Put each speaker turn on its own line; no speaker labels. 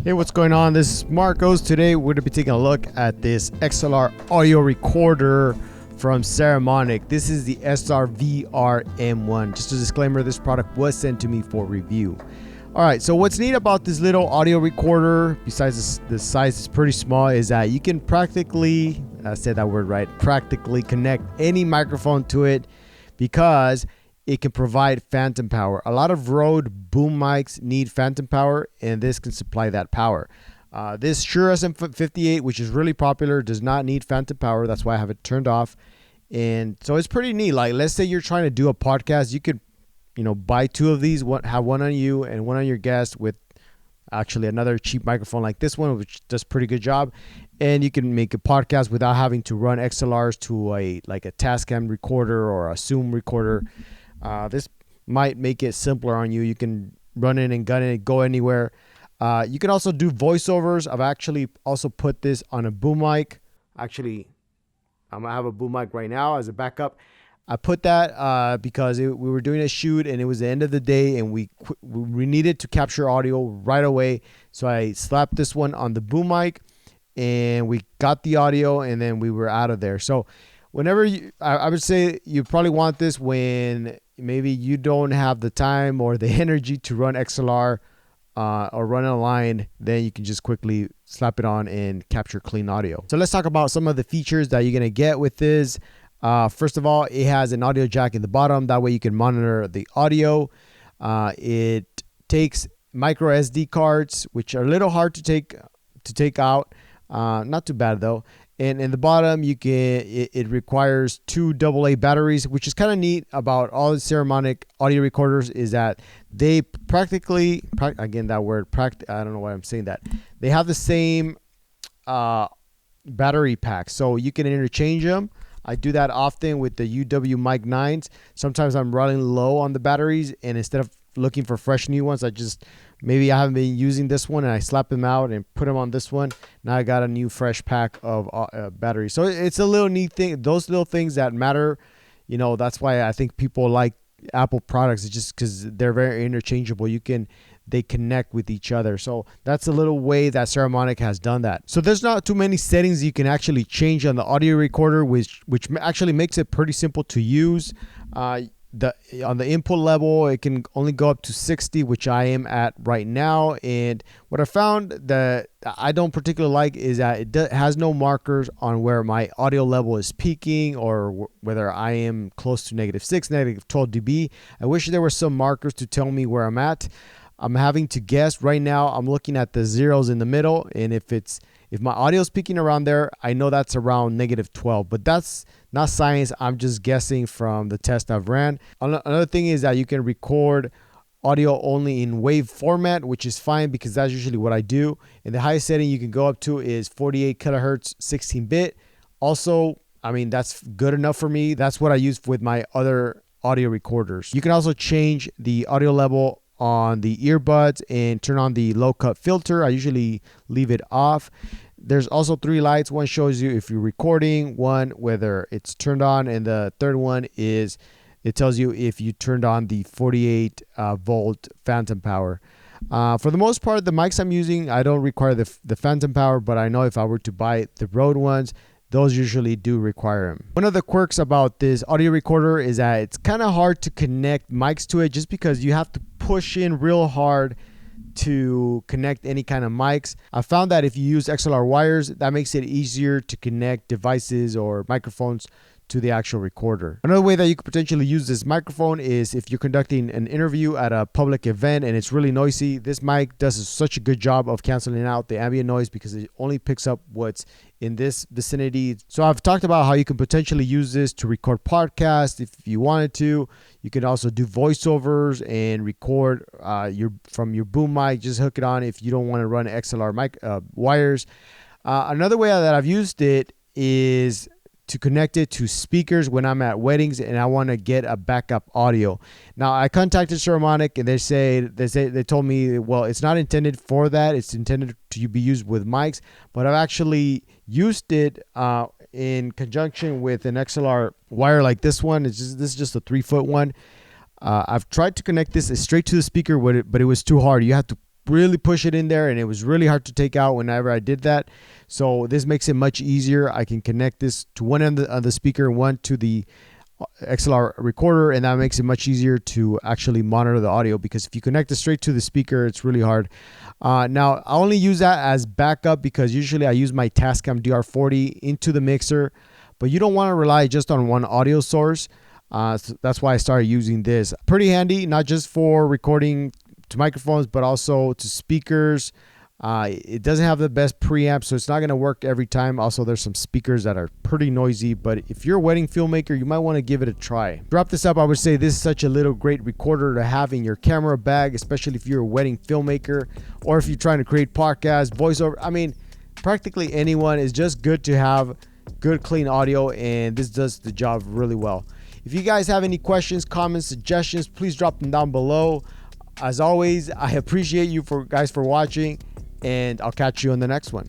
Hey, what's going on? This is Marcos. Today we're going to be taking a look at this XLR audio recorder from Saramonic. This is the SR-VRM1. Just a disclaimer, this product was sent to me for review. Alright, so what's neat about this little audio recorder, besides the size is pretty small, is that you can practically, I said that word right, practically connect any microphone to it because it can provide phantom power. A lot of Rode boom mics need phantom power, and this can supply that power. This Shure SM58, which is really popular, does not need phantom power. That's why I have it turned off. And so it's pretty neat. Like, let's say you're trying to do a podcast, you could, buy two of these, have one on you and one on your guest with actually another cheap microphone like this one, which does a pretty good job. And you can make a podcast without having to run XLRs to a Tascam recorder or a Zoom recorder. This might make it simpler on you. You can run it and gun it, go anywhere. You can also do voiceovers. I've actually also put this on a boom mic. Actually, I'm going to have a boom mic right now as a backup. I put that because we were doing a shoot and it was the end of the day and we needed to capture audio right away. So I slapped this one on the boom mic and we got the audio and then we were out of there. So whenever I would say you probably want this when maybe you don't have the time or the energy to run XLR or run a line, then you can just quickly slap it on and capture clean audio. So let's talk about some of the features that you're going to get with this. First of all, it has an audio jack in the bottom. That way you can monitor the audio. It takes micro SD cards, which are a little hard to take out. Not too bad though. And in the bottom, it requires two AA batteries, which is kind of neat about all the Saramonic audio recorders is that they practically, again, that word, I don't know why I'm saying that. They have the same battery pack, so you can interchange them. I do that often with the UW Mic 9s. Sometimes I'm running low on the batteries, and instead of looking for fresh new ones, maybe I haven't been using this one and I slap them out and put them on this one. Now I got a new fresh pack of batteries. So it's a little neat thing. Those little things that matter, that's why I think people like Apple products. It's just because they're very interchangeable. They connect with each other. So that's a little way that Saramonic has done that. So there's not too many settings you can actually change on the audio recorder, which actually makes it pretty simple to use. On the input level, it can only go up to 60, which I am at right now. And what I found that I don't particularly like is that it has no markers on where my audio level is peaking or whether I am close to -6, -12 dB. I wish there were some markers to tell me where I'm at. I'm having to guess. Right now, I'm looking at the zeros in the middle, and if my audio is peaking around there, I know that's around -12. But that's not science. I'm just guessing from the test I've ran. Another thing is that you can record audio only in wave format, which is fine because that's usually what I do. And the highest setting you can go up to is 48 kilohertz, 16-bit. Also, that's good enough for me. That's what I use with my other audio recorders. You can also change the audio level on the earbuds and turn on the low cut filter. I usually leave it off. There's also 3 lights. One shows you if you're recording, one whether it's turned on, and the third one is it tells you if you turned on the 48 volt phantom power. For the most part, the mics I'm using, I don't require the phantom power, but I know if I were to buy the Rode ones, those usually do require them. One of the quirks about this audio recorder is that it's kind of hard to connect mics to it just because you have to push in real hard to connect any kind of mics. I found that if you use XLR wires, that makes it easier to connect devices or microphones to the actual recorder. Another way that you could potentially use this microphone is if you're conducting an interview at a public event and it's really noisy. This mic does such a good job of canceling out the ambient noise because it only picks up what's in this vicinity. So I've talked about how you can potentially use this to record podcasts if you wanted to. You can also do voiceovers and record from your boom mic. Just hook it on if you don't want to run XLR mic wires. Another way that I've used it is to connect it to speakers when I'm at weddings and I want to get a backup audio. Now I contacted Saramonic and they told me, well, it's not intended for that. It's intended to be used with mics, but I've actually used it in conjunction with an XLR wire like this one. This is just a 3-foot one. I've tried to connect this straight to the speaker, but it was too hard. You have to really push it in there, and it was really hard to take out whenever I did that. So this makes it much easier. I can connect this to one end of the speaker, one to the XLR recorder, and that makes it much easier to actually monitor the audio, because if you connect it straight to the speaker, it's really hard. Now, I only use that as backup because usually I use my Tascam DR40 into the mixer, but you don't want to rely just on one audio source. So that's why I started using this. Pretty handy, not just for recording to microphones, but also to speakers. It doesn't have the best preamp, so it's not going to work every time. Also, there's some speakers that are pretty noisy, but if you're a wedding filmmaker, you might want to give it a try. To wrap this up, I would say this is such a little great recorder to have in your camera bag, especially if you're a wedding filmmaker or if you're trying to create podcasts, voiceover. I mean, practically anyone. Is just good to have good, clean audio, and this does the job really well. If you guys have any questions, comments, suggestions, please drop them down below. As always, I appreciate you guys for watching, and I'll catch you on the next one.